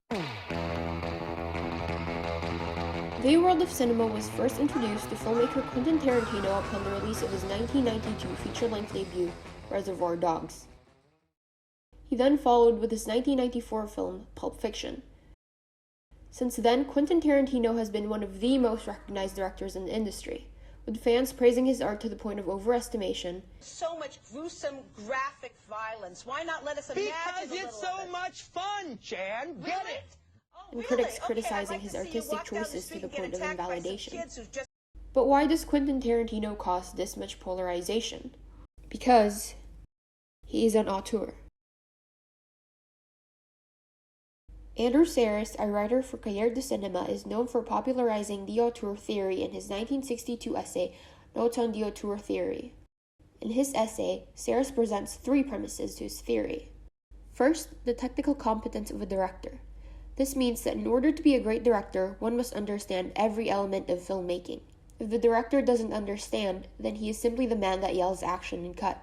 The world of cinema was first introduced to filmmaker Quentin Tarantino upon the release of his 1992 feature-length debut, Reservoir Dogs. He then followed with his 1994 film, Pulp Fiction. Since then, Quentin Tarantino has been one of the most recognized directors in the industry, with fans praising his art to the point of overestimation. So much gruesome, graphic violence. Why not let us imagine Because it's so much fun, Jan. Get it? And critics criticizing his artistic choices to the point of invalidation. But why does Quentin Tarantino cause this much polarization? Because he is an auteur. Andrew Sarris, a writer for Cahiers du Cinéma, is known for popularizing the auteur theory in his 1962 essay, Notes on the Auteur Theory. In his essay, Sarris presents three premises to his theory. First, the technical competence of a director. This means that in order to be a great director, one must understand every element of filmmaking. If the director doesn't understand, then he is simply the man that yells action and cut.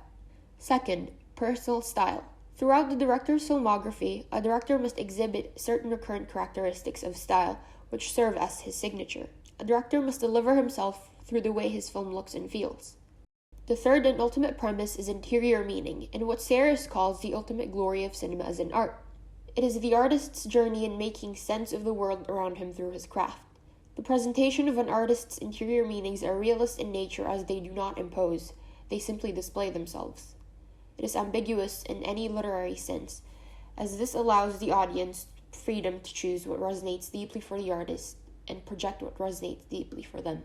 Second, personal style. Throughout the director's filmography, a director must exhibit certain recurrent characteristics of style, which serve as his signature. A director must deliver himself through the way his film looks and feels. The third and ultimate premise is interior meaning, and what Sarris calls the ultimate glory of cinema as an art. It is the artist's journey in making sense of the world around him through his craft. The presentation of an artist's interior meanings are realist in nature as they do not impose, they simply display themselves. It is ambiguous in any literary sense, as this allows the audience freedom to choose what resonates deeply for the artist and project what resonates deeply for them.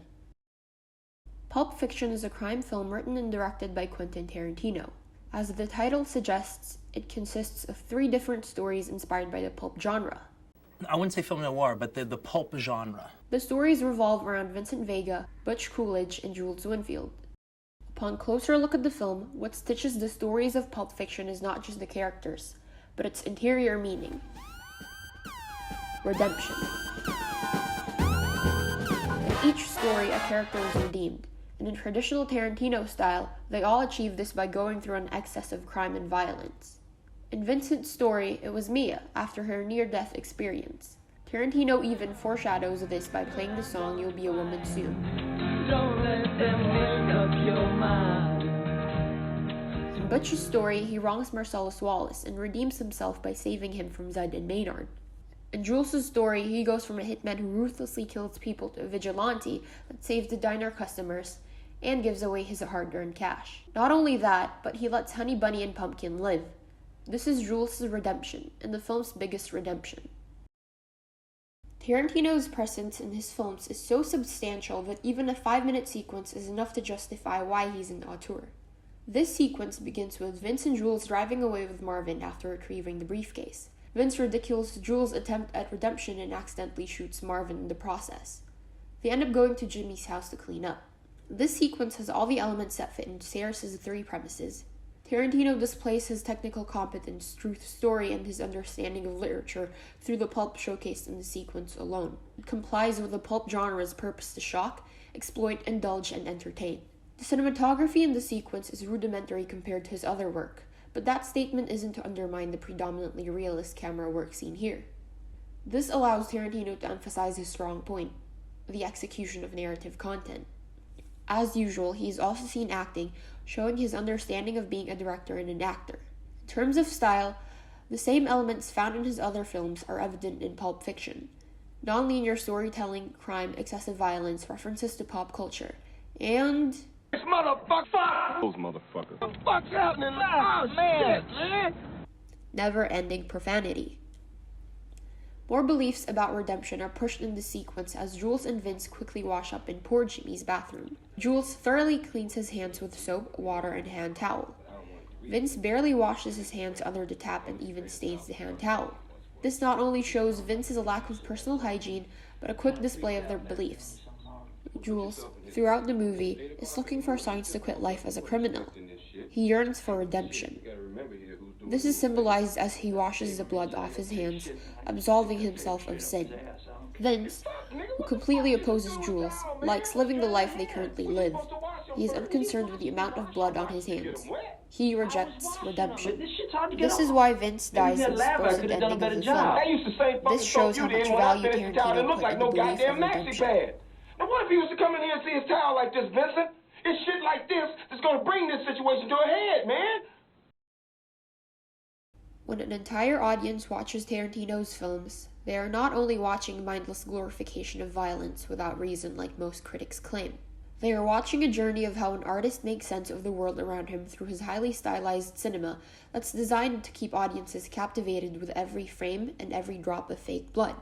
Pulp Fiction is a crime film written and directed by Quentin Tarantino. As the title suggests, it consists of three different stories inspired by the pulp genre. I wouldn't say film noir, but the pulp genre. The stories revolve around Vincent Vega, Butch Coolidge, and Jules Winfield. Upon closer look at the film, what stitches the stories of Pulp Fiction is not just the characters, but its interior meaning. Redemption. In each story, a character is redeemed, and in traditional Tarantino style, they all achieve this by going through an excess of crime and violence. In Vincent's story, it was Mia, after her near-death experience. Tarantino even foreshadows this by playing the song You'll Be a Woman Soon. Don't let them make up your mind. In Butch's story, he wrongs Marcellus Wallace and redeems himself by saving him from Zed and Maynard. In Jules' story, he goes from a hitman who ruthlessly kills people to a vigilante that saves the diner customers and gives away his hard-earned cash. Not only that, but he lets Honey Bunny and Pumpkin live. This is Jules' redemption, and the film's biggest redemption. Tarantino's presence in his films is so substantial that even a 5-minute sequence is enough to justify why he's an auteur. This sequence begins with Vince and Jules driving away with Marvin after retrieving the briefcase. Vince ridicules Jules' attempt at redemption and accidentally shoots Marvin in the process. They end up going to Jimmy's house to clean up. This sequence has all the elements that fit into Sarris' three premises. Tarantino displays his technical competence, truth story, and his understanding of literature through the pulp showcased in the sequence alone. It complies with the pulp genre's purpose to shock, exploit, indulge, and entertain. The cinematography in the sequence is rudimentary compared to his other work, but that statement isn't to undermine the predominantly realist camera work seen here. This allows Tarantino to emphasize his strong point, the execution of narrative content. As usual, he is also seen acting, showing his understanding of being a director and an actor. In terms of style, the same elements found in his other films are evident in Pulp Fiction. Non-linear storytelling, crime, excessive violence, references to pop culture, and... This motherfucker! Those motherfuckers. What the fuck's happening now? Oh, man! never-ending profanity. More beliefs about redemption are pushed in the sequence as Jules and Vince quickly wash up in poor Jimmy's bathroom. Jules thoroughly cleans his hands with soap, water, and hand towel. Vince barely washes his hands under the tap and even stains the hand towel. This not only shows Vince's lack of personal hygiene, but a quick display of their beliefs. Jules, throughout the movie, is looking for signs to quit life as a criminal. He yearns for redemption. This is symbolized as he washes the blood off his hands, absolving himself of sin. Vince, who completely opposes Jules, likes living the life they currently live. He is unconcerned with the amount of blood on his hands. he rejects redemption. This shit's hard to get This off. is why Vince Maybe dies that in the lab rat supposed could have done a ending of better the job. film. That used the same fucking This shows soap how you did much when I value finished the towel. It Tarantino looked put like in the no belief goddamn of maxi redemption. pad. Now what if he was to come in here and see his towel like this, Vincent? It's shit like this that's gonna bring this situation to a head, man. When an entire audience watches Tarantino's films, they are not only watching mindless glorification of violence without reason like most critics claim. They are watching a journey of how an artist makes sense of the world around him through his highly stylized cinema that's designed to keep audiences captivated with every frame and every drop of fake blood.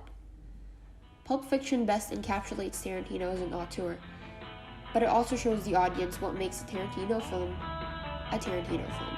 Pulp Fiction best encapsulates Tarantino as an auteur, but it also shows the audience what makes a Tarantino film a Tarantino film.